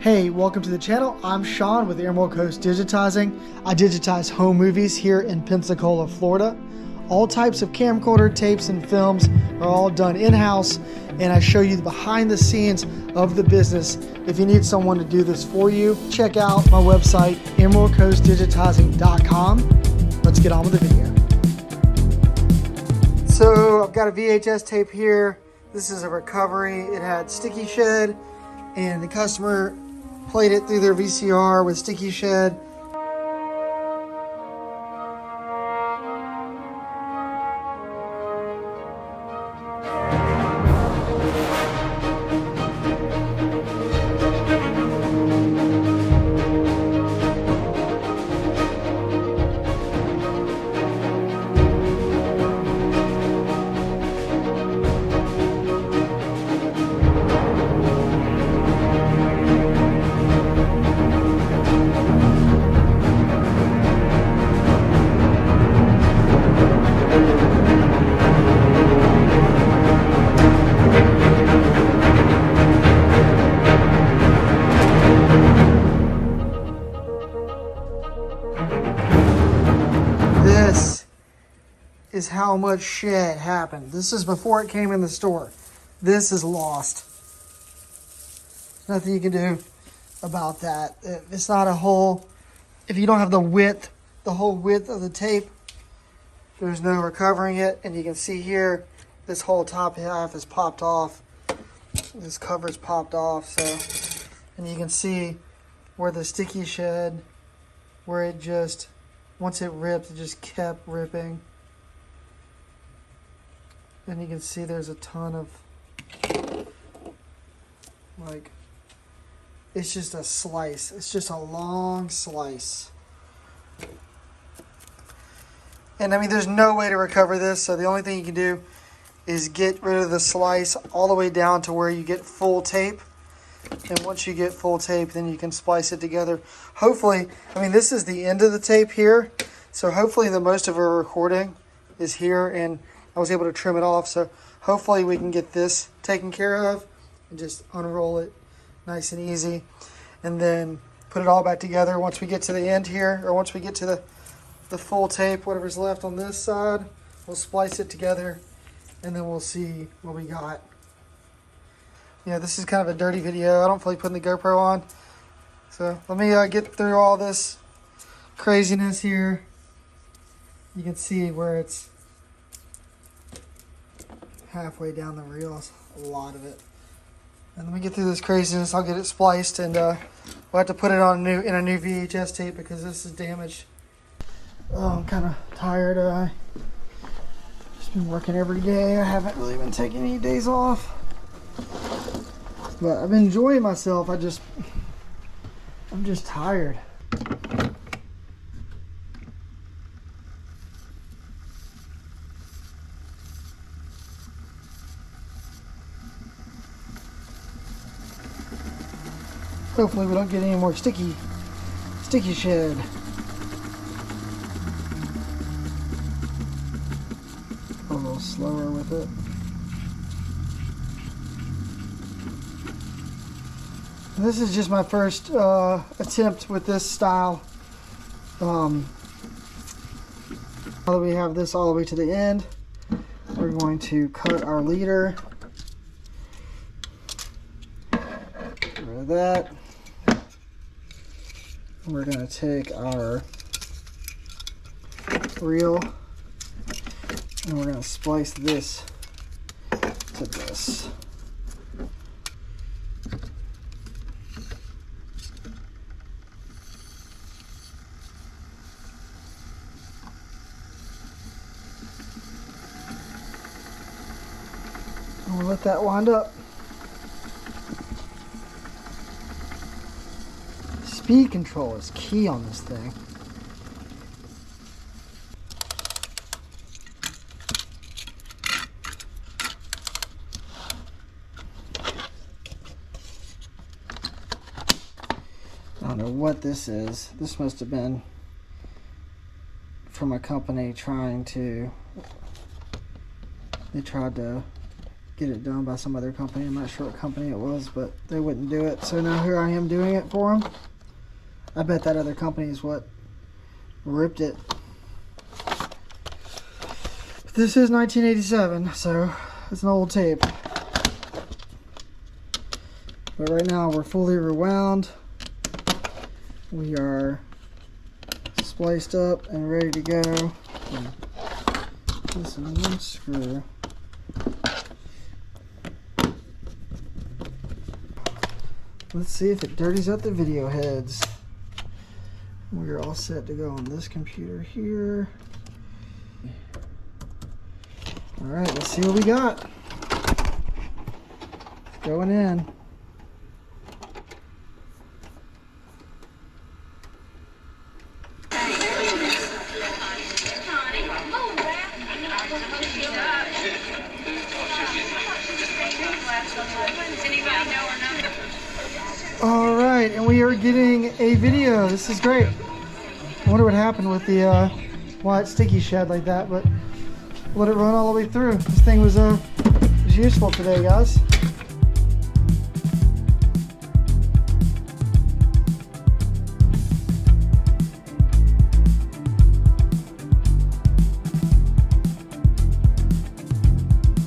Hey, welcome to the channel. I'm Sean with Emerald Coast Digitizing. I digitize home movies here in Pensacola, Florida. All types of camcorder, tapes, and films are all done in-house, and I show you the behind the scenes of the business. If you need someone to do this for you, check out my website, emeraldcoastdigitizing.com. Let's get on with the video. So I've got a VHS tape here. This is a recovery. It had sticky shed, and the customer played it through their VCR with sticky shed. This is how much shit happened. This is before it came in the store. This is lost. There's nothing you can do about that. It's not a whole, if you don't have the width, the whole width of the tape, there's no recovering it. And you can see here, this whole top half is popped off. This cover's popped off. So, and you can see where the sticky shed, where it just, once it ripped, it just kept ripping. And you can see there's a ton of, like, it's just a slice. It's just a long slice. And I mean, there's no way to recover this. So the only thing you can do is get rid of the slice all the way down to where you get full tape. And once you get full tape, then you can splice it together. Hopefully, I mean, this is the end of the tape here. So hopefully the most of our recording is here, and I was able to trim it off. So hopefully we can get this taken care of and just unroll it nice and easy. And then put it all back together once we get to the end here, or once we get to the full tape, whatever's left on this side, we'll splice it together, and then we'll see what we got. Yeah, this is kind of a dirty video. I don't feel like putting the GoPro on. So let me get through all this craziness here. You can see where it's halfway down the reel. It's a lot of it. And let me get through this craziness. I'll get it spliced, and we'll have to put it on in a new VHS tape because this is damaged. Oh, I'm kind of tired. I've just been working every day. I haven't really been taking any days off. But I've been enjoying myself. I'm just tired. Hopefully we don't get any more sticky shed. Go a little slower with it. This is just my first attempt with this style. Now that we have this all the way to the end, we're going to cut our leader. Get rid of that. We're going to take our reel and we're going to splice this to this. And we'll let that wind up. Speed control is key on this thing. I don't know what this is. This must have been from a company they tried to get it done by some other company. I'm not sure what company it was, but they wouldn't do it. So now here I am doing it for them. I bet that other company is what ripped it. But this is 1987, so it's an old tape. But right now we're fully rewound. We are spliced up and ready to go. This is one screw. Let's see if it dirties up the video heads. We're all set to go on this computer here. Alright, let's see what we got. Going in. Alright, and we are getting a video. This is great. I wonder what happened with the why it sticky shed like that, but let it run all the way through. This thing was useful today, guys.